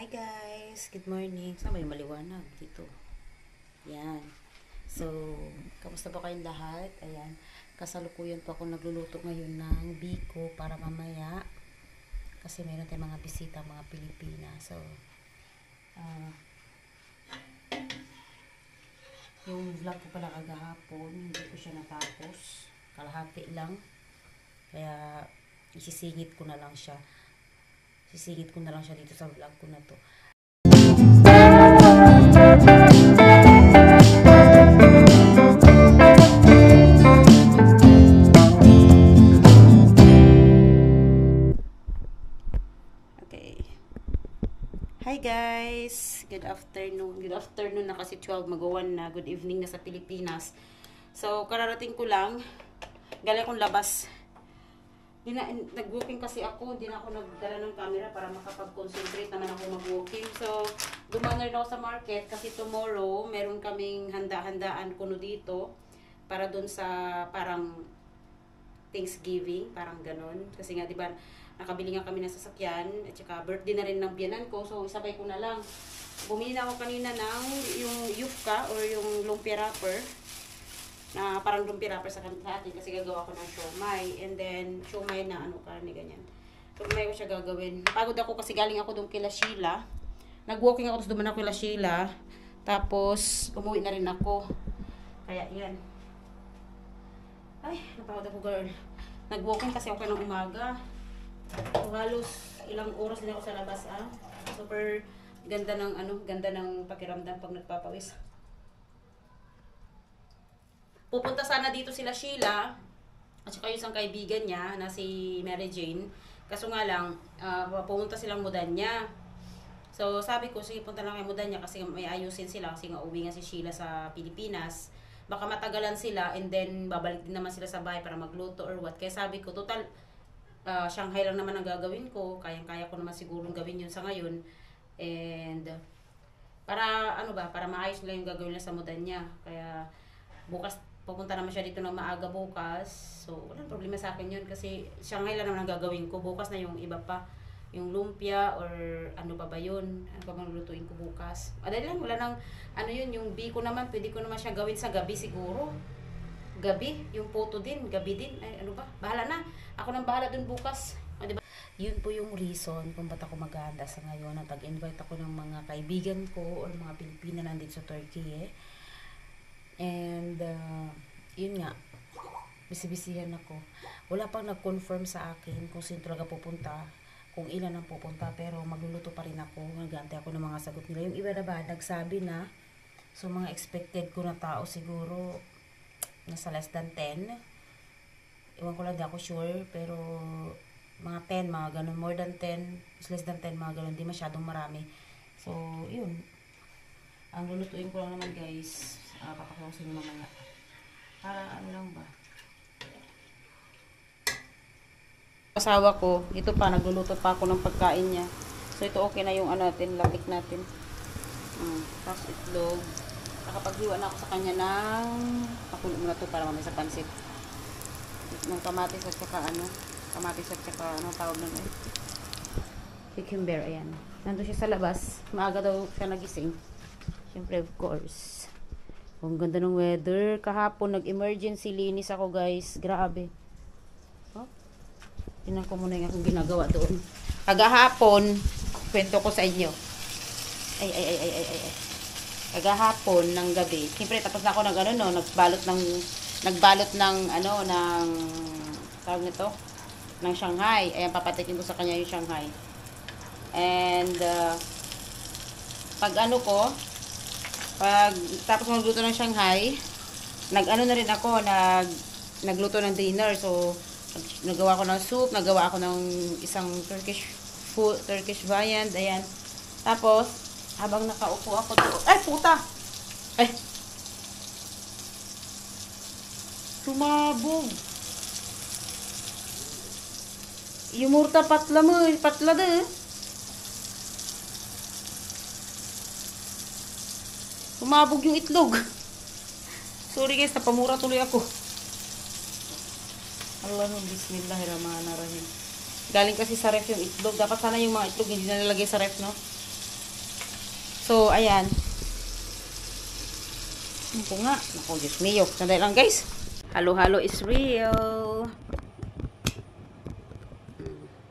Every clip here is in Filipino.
Hi guys! Good morning. Saan ba yung maliwanag? Dito. Yan. So, kamusta po kayong lahat? Ayan. Kasalukuyan po ako nagluluto ngayon ng biko para mamaya. Kasi mayroon tayong mga bisita, mga Pilipina. So, yung vlog ko pala kagahapon, hindi ko siya natapos. Kalahati lang. Kaya, isisingit ko na lang siya. Sisingit ko na lang siya dito sa vlog ko na to. Okay. Hi guys! Good afternoon. Good afternoon na kasi 12 mag-1 na. Good evening na sa Pilipinas. So, kararating ko lang. Galing akong labas. Nag-walking kasi ako, hindi na ako nagdala ng camera para makapag-concentrate naman ako mag-walking. So, dumaan rin ako sa market kasi tomorrow, meron kaming handa-handaan kuno dito para dun sa parang Thanksgiving, parang ganon. Kasi nga, di ba, nakabili nga kami ng sasakyan at saka birthday na rin ng biyanan ko. So, isabay ko na lang. Bumili na ako kanina ng yung yufka or yung lumpia wrapper. Na parang lumpia wrapper sa atin kasi gagawa ko ng siomai. And then, siomai na karne ganyan. So, may ko siya gagawin. Napagod ako kasi galing ako doon kila Sheila. Nag-walking ako, tapos duman ako kila Sheila. Tapos, umuwi na rin ako. Kaya, yan. Ay, napagod ako girl. Nag-walking kasi ako ng umaga. So, halos ilang oras din ako sa labas Super ganda ng ganda ng pakiramdam pag nagpapawis. Pupunta sana dito sila Sheila at saka yung isang kaibigan niya na si Mary Jane. Kaso nga lang, pumunta silang Mudanya. So sabi ko, sige punta lang kay Mudanya kasi may ayusin sila kasi nga uwi nga si Sheila sa Pilipinas. Baka matagalan sila and then babalik din naman sila sa bahay para magluto or what. Kaya sabi ko, total, Shanghai lang naman ang gagawin ko. Kayang-kaya ko naman sigurong gawin yun sa ngayon. And para para maayos nila yung gagawin nila sa Mudanya. Kaya bukas pupunta naman siya dito ng maaga bukas. So, walang problema sa akin yun kasi Shanghai lang naman ang gagawin ko. Bukas na yung iba pa. Yung lumpia or ano pa ba yun. Ano pa bang lutuin ko bukas. Madali lang, wala nang yun, yung biko naman, pwede ko naman siya gawin sa gabi siguro. Gabi, yung photo din, gabi din. Ay, bahala na. Ako nang bahala dun bukas. Diba? Yun po yung reason kung ba't ako maghahanda sa ngayon. Nag-invite ako ng mga kaibigan ko or mga Pilipina nandito sa Turkey And, yun nga, bisibisihan ako. Wala pang nag-confirm sa akin kung sino talaga pupunta, kung ilan ang pupunta, pero magluluto pa rin ako. Nag-aantay ako ng mga sagot nila. Yung iba na ba, nagsabi na, so mga expected ko na tao siguro, nasa less than 10. Iwan ko lang, di ako sure, pero mga 10, mga ganun. More than 10, less than 10, mga ganun. Di masyadong marami. So, yun. Ang lulutuin ko lang naman guys, papaklasin nyo mamaya. Para lang ba? Asawa ko, ito pa, nagluluto pa ako ng pagkain niya. So ito okay na yung natin, labik natin. Tapos itlog. Nakapaghiwa na ako sa kanya ng pakulo muna to para mamaya sa pansit. Ng kamatis at saka kamatis at saka tawag nun cucumber, ayan. Nandun siya sa labas. Maaga daw siya nagising. Siyempre, of course. Ang ganda ng weather. Kahapon, nag-emergency linis ako, guys. Grabe. Oh. Tingnan ko muna yung akong ginagawa doon. Kagahapon, kwento ko sa inyo. Ay. Kagahapon ng gabi. Siyempre, tapos na ako nagbalot ng tawag nito, ng Shanghai. Ayan, papatikin ko sa kanya yung Shanghai. And, tapos magluto ng Shanghai, na rin ako, nagluto ng dinner. So, nagawa ko ng soup, nagawa ako ng isang Turkish viand, ayan. Tapos, habang nakaupo ako doon, ay, puta! Ay! Sumabog! Yumurta patla Sumabog yung itlog. Sorry guys, napamura tuloy ako. Allahumma bismillahirrahmanirrahim. Galing kasi sa ref yung itlog. Dapat sana yung mga itlog hindi na nilagay sa ref, no? So, ayan. Ano ko nga? Naku, Diyos mio. Sandali lang, guys. Halo-halo is real.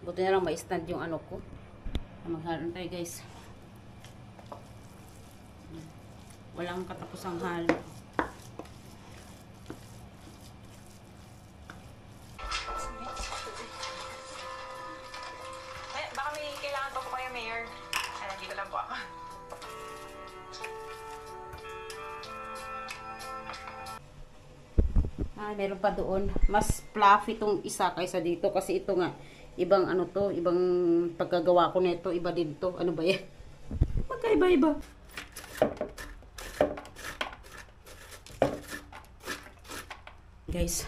Buti na lang ma-stand yung ano ko. Maghalo tayo, guys. Walang katapusang halo. Baka may kailangan pa po kayo, Mayor. Nandito lang po ako. Meron pa doon. Mas fluffy itong isa kaysa dito. Kasi ito nga, ibang ano to, ibang pagkagawa ko nito, iba din to. Ano ba yan? Magkaiba-iba. Guys,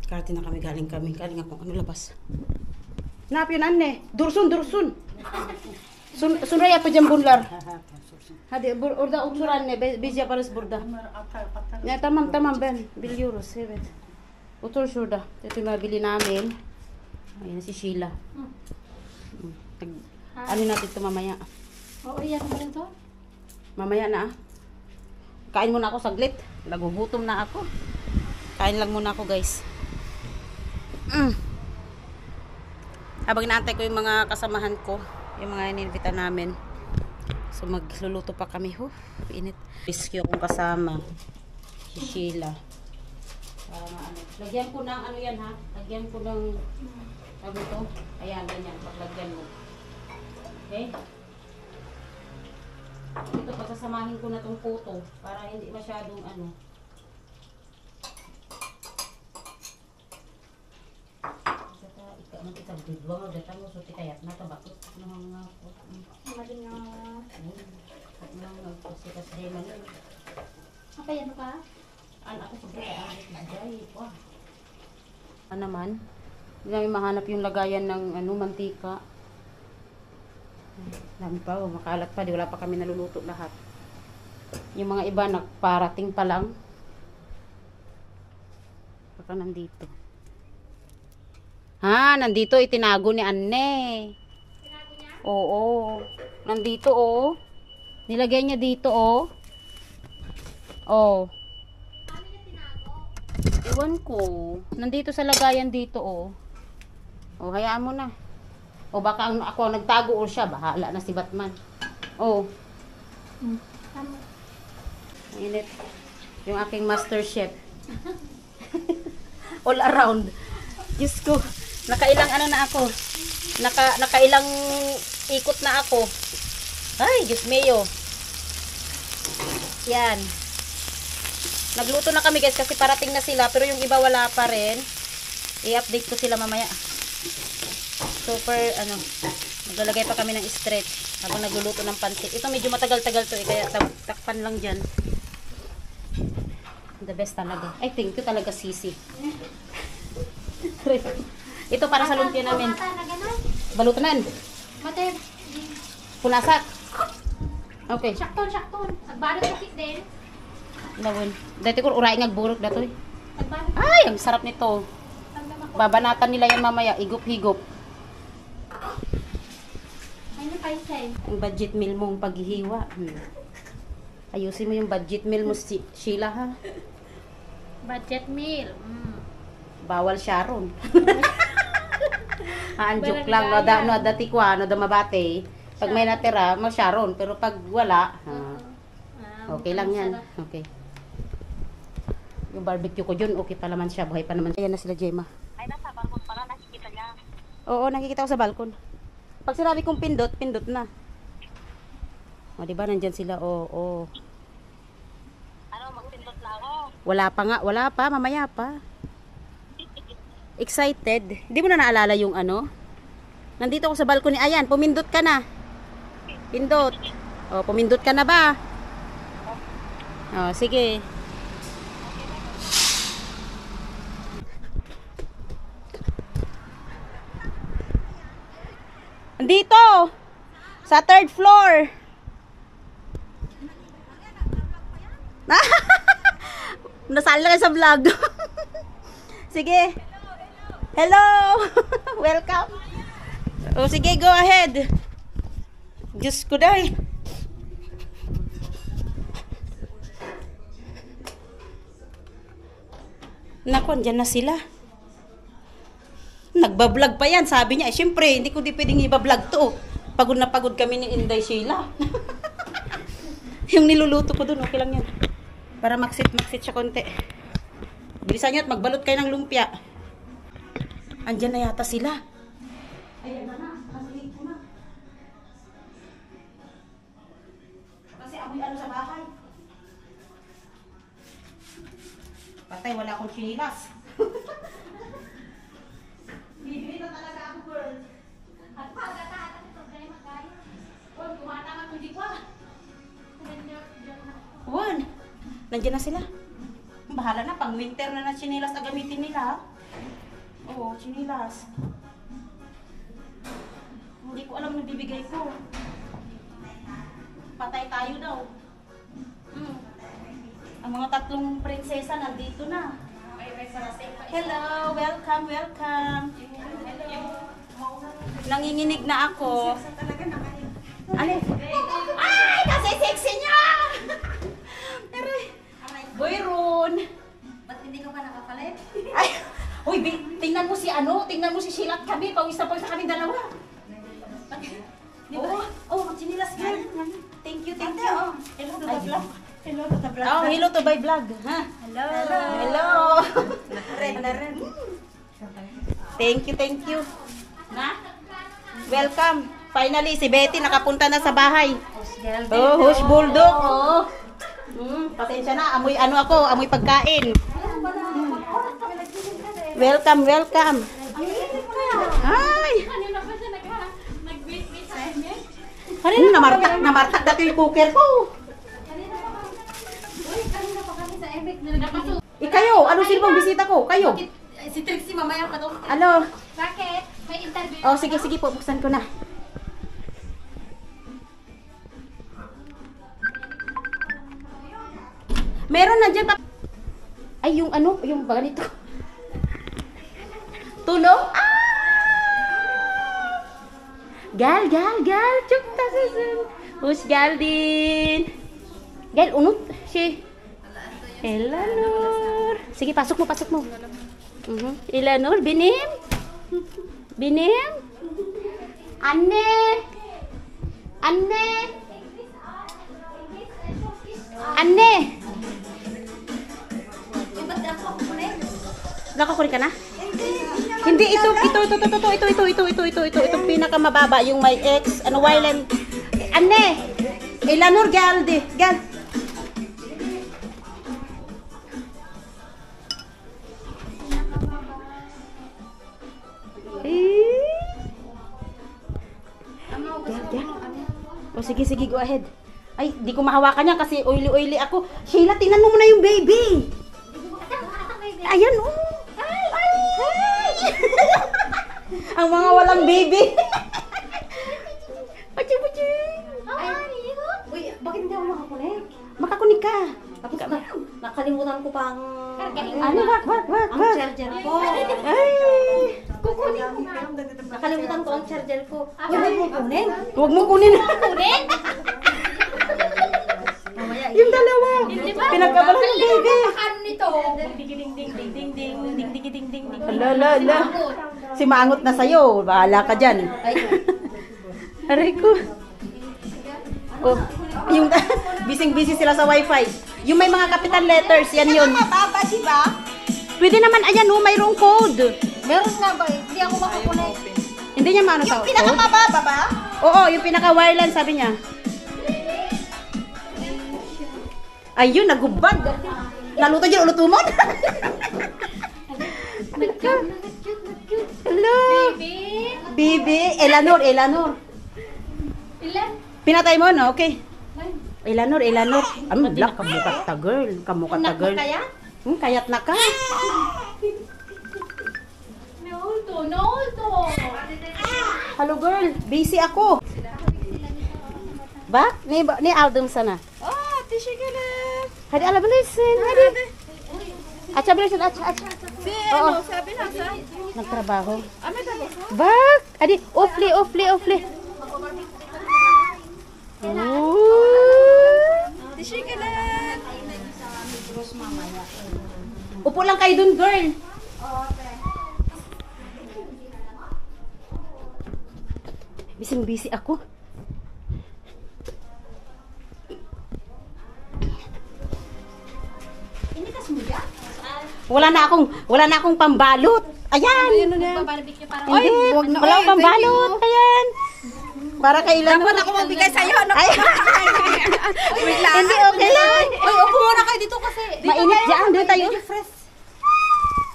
karating na kami, galing akong ano labas. Nap yun, Anne. Dursun. Sunraya pa dyan bunlar. Hadi, orada uturan ne, bizya paris burada. Ya, tamam, ben. Biliyoruz, evet. Otur şurada. Ito yung mabili namin. Ayan si Sheila. Ano natin ito mamaya? Oo, iyan mo rin to? Mamaya na ah. Kain muna ako saglit. Nagugutom na ako. Kain lang muna ako, guys. Habang inaantay ko yung mga kasamahan ko, yung mga ininvita namin. So magluluto pa kami. Init. Rescue akong kasama. Si Sheila. Para maano. Lagyan ko ng ano yan ha. Lagyan ko ng ano to. Ayan, ganyan. Paglagyan mo. Okay? Ito, pagsasamahin ko na tong puto. Para hindi masyadong ano. Kita berdua udah tahu suti kayak nata bakut nang Maling kita sering apa yan ka? Anak ko sobrang ay wah. Ano naman? Hindi namin mahanap yung lagayan ng ano mantika. Dami pa, makalat pa, di wala pa kami naluluto lahat. Yung mga iba nagparating pa lang. Baka nandito. Nandito itinago ni Anne. Tinago niya? Oo. Nandito oh. Nilagay niya dito oh. Oh. Paano niya tinago? Ewan ko. Nandito sa lagayan dito oh. Oh, hayaan mo na. O baka ako ang nagtago o siya. Bahala na si Batman. Oh. Tama. Init. Yung aking master chef. All around. Diyos ko. Nakailang ano na ako. Nakailang ikot na ako. Ay, Diyos mio. Yan. Nagluto na kami guys kasi parating na sila. Pero yung iba wala pa rin. I-update ko sila mamaya. Super, ano. Maglalagay pa kami ng stretch. Habang nagluluto ng pansit. Ito medyo matagal-tagal to eh. Kaya takpan lang dyan. The best talaga. I think ito talaga sisi. Ito para sa lumpia namin. Mata na gano'n? Balutunan. Mata, Punasak. Okay. sakton. Agbalot sakit din. Lawin. Dati ko uray ngagburok dato eh. Agbalot. Ay, ang sarap nito. Tandam ako. Babanatan nila yan mamaya. Igop-higop. Ano kayo sa'yo? Ang budget meal mong paghihiwa. Ayusin mo yung budget meal mo, Sheila ha. Budget meal. Bawal Sharon. Joke lang. No, dati ko, mabate. Pag may natira, Sharon. Pero pag wala, okay lang yan. Okay. Yung barbecue ko dyan, okay pa naman siya. Buhay pa naman. Ayan na sila, Gemma. Ay, nasa balkon pala. Nakikita niya. Oo, nakikita ko sa balkon. Pag sinabi kong pindot, pindot na. O, diba? Nandyan sila. Oo. Ano, magpindot na ako. Wala pa nga. Wala pa. Mamaya pa. Excited. Hindi mo na naalala yung ano? Nandito ako sa balcony. Ayan, pumindot ka na. Pindot. O, pumindot ka na ba? O, sige. Dito! Sa third floor. Nasali lang sa vlog. Sige. Hello! Welcome! O sige, go ahead. Diyos ko dahi. Naku, andyan na sila. Nagbablog pa yan. Sabi niya, syempre, hindi ko pwedeng ibablog to. Pagod na pagod kami ni Inday Sheila. Yung niluluto ko dun, okay lang yan. Para maksit siya konti. Bilisan nyo at magbalot kayo ng lumpia. Andyan na yata sila. Ayan na. Kasilip ko na. Kasi amoy ano sa bahay. Patay, wala akong chinilas. Bibili na talaga ako, girl. At pagkataas ito, dahil magkaya. Huwag kumatang ako, hindi pa. Juan, nandiyan na sila. Bahala na, pang winter na chinilas na gamitin nila. Oo, chinilas. Hindi ko alam na bibigay ko. Patay tayo daw. Ang mga tatlong prinsesa nandito na. Hello, welcome, welcome. Nanginginig na ako. Ano? Ay, kasi sexy niya! Boy, Ron. Ba't hindi ka pa nakapalit? Ay, uy, tingnan mo si tingnan mo si Sheila at kami, pawis na pawis na kami dalawa. Oh, magsinilas ka. Thank you, thank you. Hello to the vlog. Hello to the vlog. Oh, hello to by vlog, ha? Hello. Hello. Thank you. Na? Welcome. Finally, si Betty nakapunta na sa bahay. Oh, Hush Bulldog. Oh. Pasensya na, amoy amoy pagkain. Welcome. Hi. Kanina namartak dati yung cooker ko. Kayo, ano sino bang bisita ko? Kayo. Si Trixie, mamaya pa daw. Ano? Bakit? May interview. Oh, sige po, buksan ko na. Meron na dyan pa. Ay, yung ganito. Tulong? Gal. Chuk ta susun. Hus gal din. Gal, unot. Si. Eleanor. Sige, pasok mo. Eleanor, binim. Anne. Nakakunin ka na? Hindi, ito pinakamababa, yung may X, Wyland. Anne! Eleanor, gal. O sige, go ahead. Ay, di ko mahawakan yan kasi oily ako. Sheila, tingnan mo muna yung baby. Ayan, Ay! Ang mga walang baby. Puchi. Uy, bakit hindi ako makakunik? Makakunik ka. Tapos nakalimutan ko pang Ano, wag. ang charger ko. Ay! Kukunin ko nga. Nakalimutan ko ang charger ko. Huwag mo kunin. Huwag mo kunin. Kunin? Yung dalawa. Pinagkabalan ng baby. Ano nito? Lala. Si Mangot na sa'yo. Bahala ka dyan. Aray ko. Oh, yung busy sila sa wifi. Yung may mga capital letters, yan yun. Mababa, di ba? Pwede naman, ayan mayroong code. Meron nga ba? Hindi ako makakunik. Hindi niya maano sa Yung code. pinakamababa ba? Oo, yung pinaka-wireless, sabi niya. Ayun, nagubad. Naluto dyan, ulutumon. Hello. Bibi. Eleanor. Ilan? Pinatay mo, no? Okay. Eleanor. Black, kamukat ta, girl. Kaya? Kayat na ka. No. Hello, girl. Busy ako. Ba? Ni Aldum sana. Oh, tissue ka na. Hadi ala bilisin. Hadi. Acha bilisin, acha. Oo. Sabi na sa? Nagtrabaho. May trabaho? Bak. Adi, ofli. Tissue ka na. Upo lang kayo dun, girl. girl. Busy ako. Wala na akong pambalot. Ayan. Hindi, wala akong pambalot. Ayan. Para kailan Dapat ako magbigay sa'yo. Ay. Hindi, okay lang. Uy, upo muna kayo dito kasi. Mainit dyan. Doon tayo.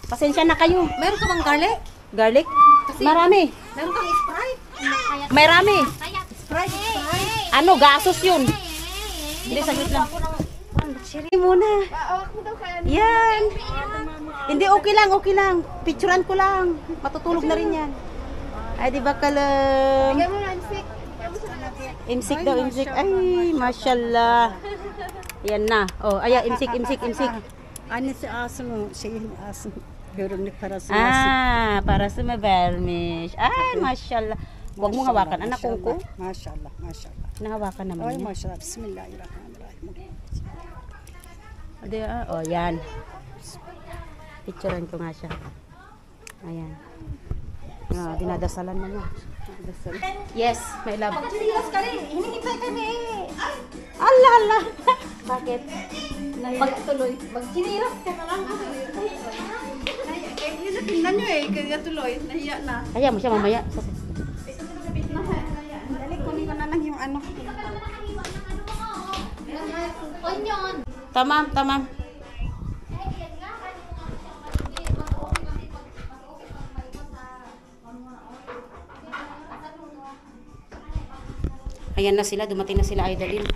Pasensya na kayo. Meron ka bang garlic? Garlic? Marami. Meron kang Sprite? Marami. Sprite. Ano, gasos yun. Hindi, saglit lang. Shiri muna. Yan. Hindi, okay lang. Picturean ko lang. Matutulog na rin yan. Ay, di ba kalam? Bigyan mo na, Insik. Imsik daw, imsik. Ay, mashallah. Yan na. Oh, ayan, imsik. Anne si Asım, şeyin Asım. Görümlük parası Para sa mabarmish. Ay, mashallah. Huwag mong hawakan. Anak kong ko. Maşallah, maşallah. Nahawakan naman Ay niya. maşallah. Bismillahirrahmanirrahim. Oh, yan. Picturean ko nga siya. Ayan. Dinadasalan na niya. Yes, my love. Magchinilas ka rin. Hinihintay kami Allah. Bakit? Magtuloy. Magchinilas ka na lang. Tingnan nyo kaya tuloy, nahiya na. Kaya mo siya mamaya. Dali, kunin ko na lang yung ano. Onion. Tamam. Ayan na sila, dumating na sila, Idalin.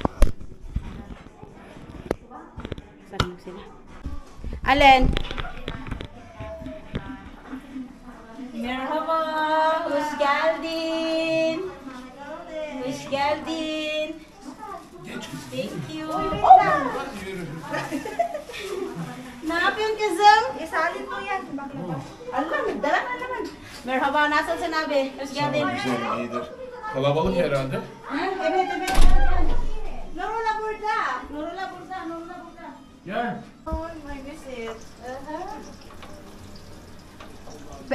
Saan na sila? Allen! Merhaba! Hoş geldin! Hoş geldin! Thank you! Ne yapıyorsun kızım? Isalin mo yan. Allah, nagdala ka naman. Merhaba, nasıl sinabi? Hoş geldin. Güzel, iyidir. Kalabalık herhalde. Evet. Nurullah burada. Gel.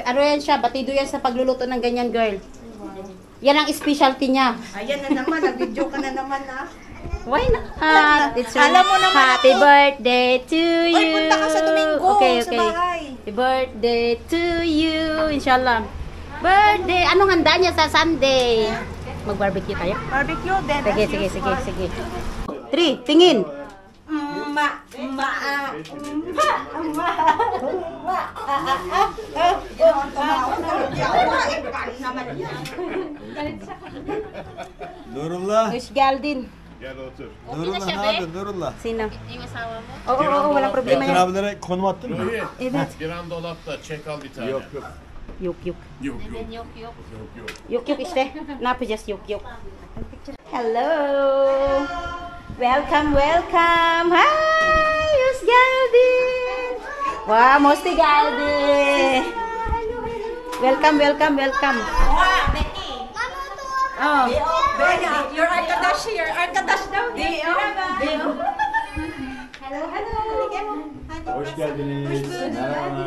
Ano yan siya? Batido yan sa pagluluto ng ganyan, girl. Yan ang specialty niya. Ayan na naman, nag-video ka na naman ha. Why not? It's your Alam mo naman happy ako. birthday to you. Ay, punta ka sa Domingo, Okay. sa bahay. Happy birthday to you. Inshallah. Birthday. Anong handa niya sa Sunday? Mag-barbecue tayo? Barbecue, then Sige. 3, tingin. Nurullah. Hoş geldin. Gel otur. Nurullah ne yapıyorsun Nurullah? Sino? Oo, wala problema Metin yan. abilere konum attın mı? Ruhi, Evet. bir an dolapta çek al bir tane. Yok. Yok. Yok. Yok işte. Ne yapacağız? Yok. Hello. Welcome. Hi, hoş geldin. Wah, mesti geldin. Welcome. Oh. You're Arkadaş daw. Hoş geldiniz. Merhaba.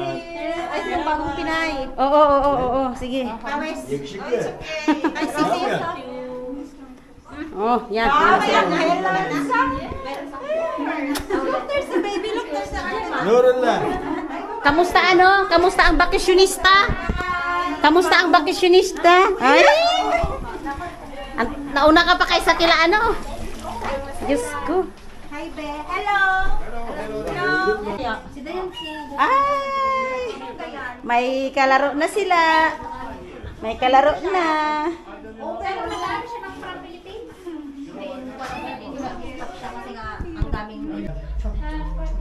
Ay, yung bagong Pinay. Oo. Sige. Yakışıklı. Ne yapıyorsun? Oh, yan. There's a baby. Look, there's a Nurullah. Kamusta ang bakasyonista? Ay! Nauna ka pa kay sa kila ano? Diyos ko. Hi, Be. Hello. Si Dayan, si Ay! May kalaro na sila. May kalaro na. Pero nag-aaral siya ng from Philippines. Siya kasi nga ang daming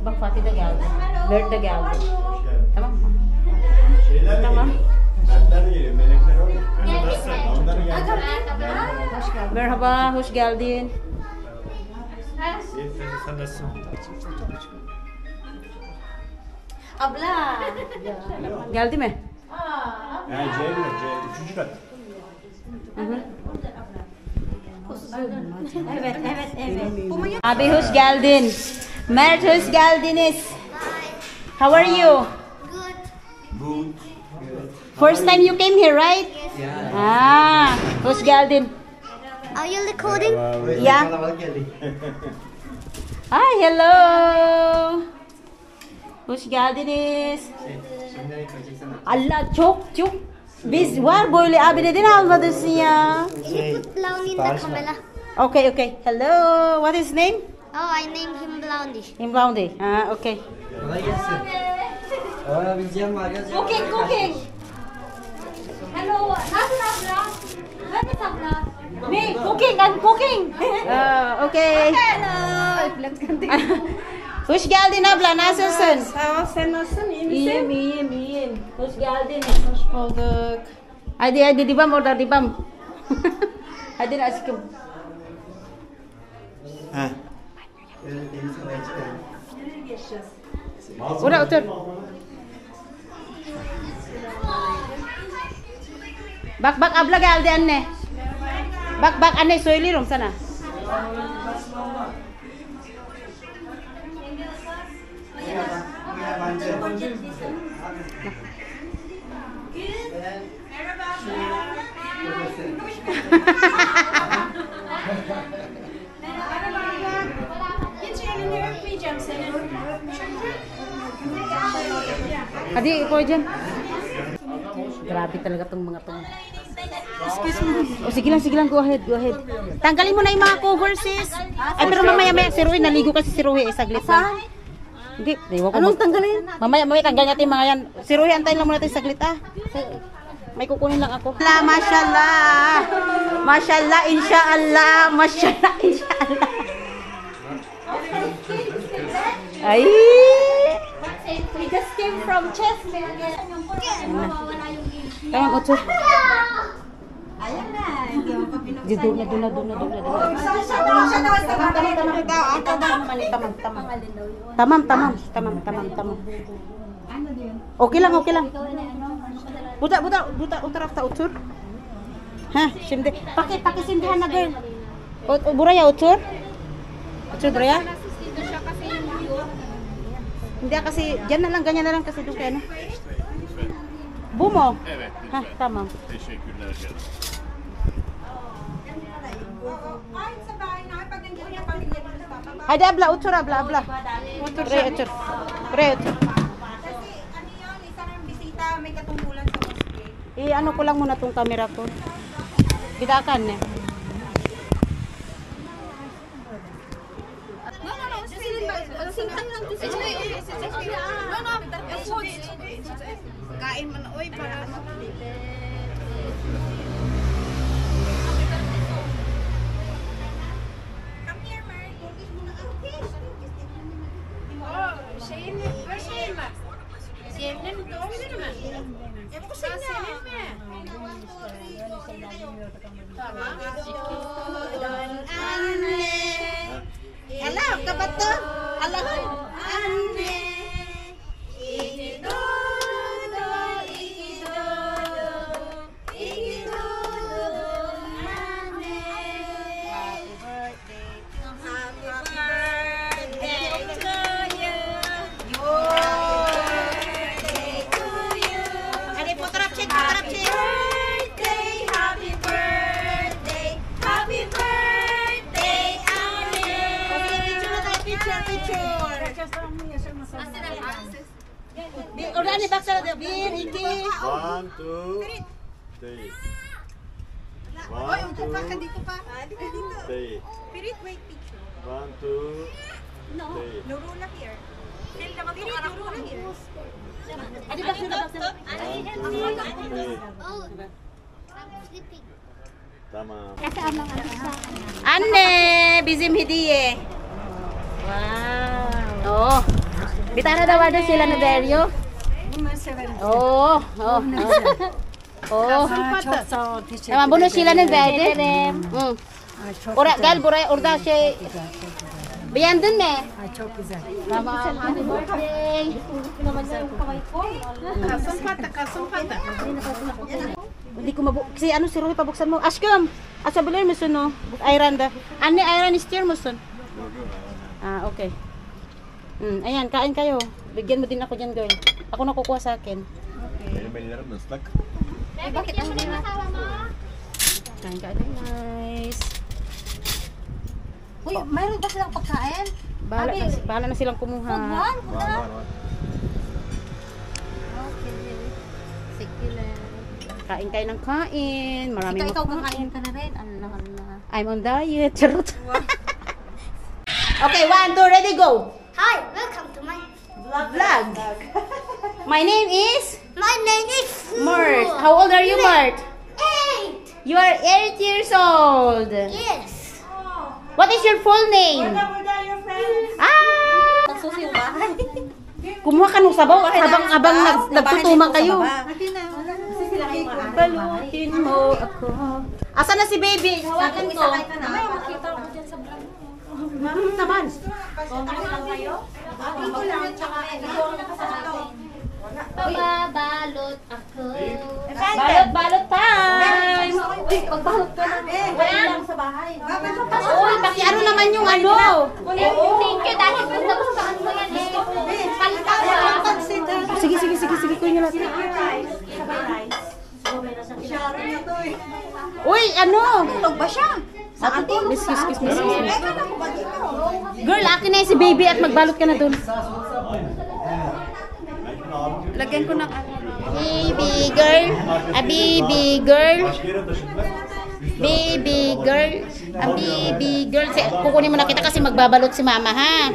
Bak Fatih da geldi. Mert de geldi. Tamam mı? Şeyler Tamam. Mertler de geliyor. Melekler orada. Onları geldi. Merhaba, hoş geldin. Sen nasılsın? Abla. Geldi mi? Yani C1, üçüncü kat. Evet. Abi hoş geldin. Mert hoş geldiniz. How are you? Good. First time you came here, right? Ah, who's Galdin? Are you recording? Yeah. Hi, hello. Who's Galdin is? Allah, çok. Biz var böyle abi neden almadın ya? You put Blondie in the camera. Okay. Hello. What is his name? Oh, I named him Blondie. Imblaundi. Ah, okay. Cooking. Hello, nasıl abla? Ben de abla. Me, I'm cooking. Okay. Hoş geldin abla, nasılsın? Sağ ol, sen nasılsın? İyi misin? İyiyim. Hoş geldin. Hoş bulduk. Hadi dibam orada dibam. Hadi aşkım. Oraya otur. Bak abla geldi anne. Bak anne söylüyorum sana. Hadi, ikaw dyan. Grabe talaga tong mga tong. Excuse me. O sige lang, go ahead. Tanggalin mo na yung mga covers, sis. Ay, pero mamaya, si Ruhi, naligo kasi si Ruhi, saglit lang. Hindi, anong tanggalin? Mamaya, tanggal natin yung mga yan. Si Ruhi, antayin lang muna natin saglit, May kukunin lang ako. Mashallah, insyaallah. Ay! We just came from Chester. Tama, Otso. Ayan na. Doon na. Tamam. Okay lang. Buta, utar utur. Ha, şimdi. Pakisindihan na, girl. Buraya, utur. Utur, buraya. Hindi kasi, ganyan na lang kasi doon kayo, no? Bumo. Evet. Ha, tamam. Teşekkürler canım. Hadi abla, utur abla. Utur. Pre, utur. Kasi ano yun, isa ng bisita, may katungkulan sa mosque. Ano ko lang muna tong camera ko. Bidakan eh. Kain mo na, oy, para ano. Come here, Mary. Cookies muna. Oh, Shane. Where's Shane? Shane, ito. Ewan ko sa inyo. Hello, kabato. Hello. Anne. Udah nih baksa bir iki. 1, 2, 3. Oy, upo ka dito pa. Dito. 3. Pirit, wait, picture. 1, 2, 3. Lurula here. Feel naman ito karang lurula here. Adi baksa. 1, 2, 3. Oh, I'm sleeping. Tamam. Anne bizim hediye. Wow. Oh. Bitana daw ada sila na Dario. Oh. Çok sağ ol, teşekkür Tamam bunu sila na verdim. Orada şey. Beğendin mi? Ay, çok güzel. Tamam. Happy birthday. Kasum-pata. Hindi ko kasi ano si Ruhi pabuksan mo. Aşkım. Asabilir misin no? Ayran da. Anne ayran istiyor musun? Okay. Ayan, kain kayo. Bigyan mo din ako dyan, girl. Ako nakukuha sa akin. Ellerim ıslak. Bakit ang hirap? Kain ka din, guys. Uy, mayroon ba silang pagkain? Bahala na silang kumuha. Var var var. Okay. Sige lang. Kain kayo ng kain. Maraming Ikaw makain. kakain ka na rin. Allah, Allah. I'm on diet. Charot. Okay, 1, 2, ready, go. Hi, welcome to my Vlog. My name is My name is Mart. How old are you, Mart? 8. You are 8 years old. Yes. What is your full name? Ah! Nasusi yung bahay. Kumuha ka ng sabaw habang nagtutuma kayo. Kasi sila kayo maaari. Balutin mo ako. Asa na si baby? Hawakan ko. Ay, makita ko dyan sa vlog mo. Mami naman. Lang kayo? Dito lang. Tsaka dito ako nakasakay. Babalot ako. Balot time. Uy, pagbalot ka na. Wala lang sa bahay. Uy, pakiano naman yung ano. Thank you dahil nagustuhan mo yan eh. Palitan mo ah. Sige, kuya nyo lahat. Uy, ano? Tulog ba siya? Saan to? Miss. Girl, akin na yung si baby at magbalot ka na dun. Lagyan ko ng Baby girl, a baby girl, baby girl, a baby girl. Kukunin mo na kita kasi magbabalot si mama, ha?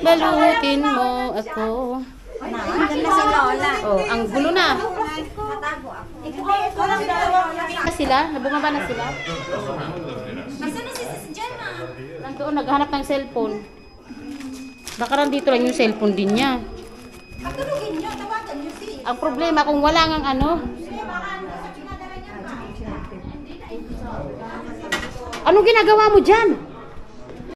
Balutin mo ako. Nandun na si Lola. Oh, ang gulo na. Sila? Nabumaba na sila? Nasaan na si Jenna? Nandoon, naghahanap ng cellphone. Baka nandito lang yung cellphone din niya. Pagtulugin niyo, tawagan niyo si. Ang problema kung wala ngang ano. Anong ginagawa mo dyan?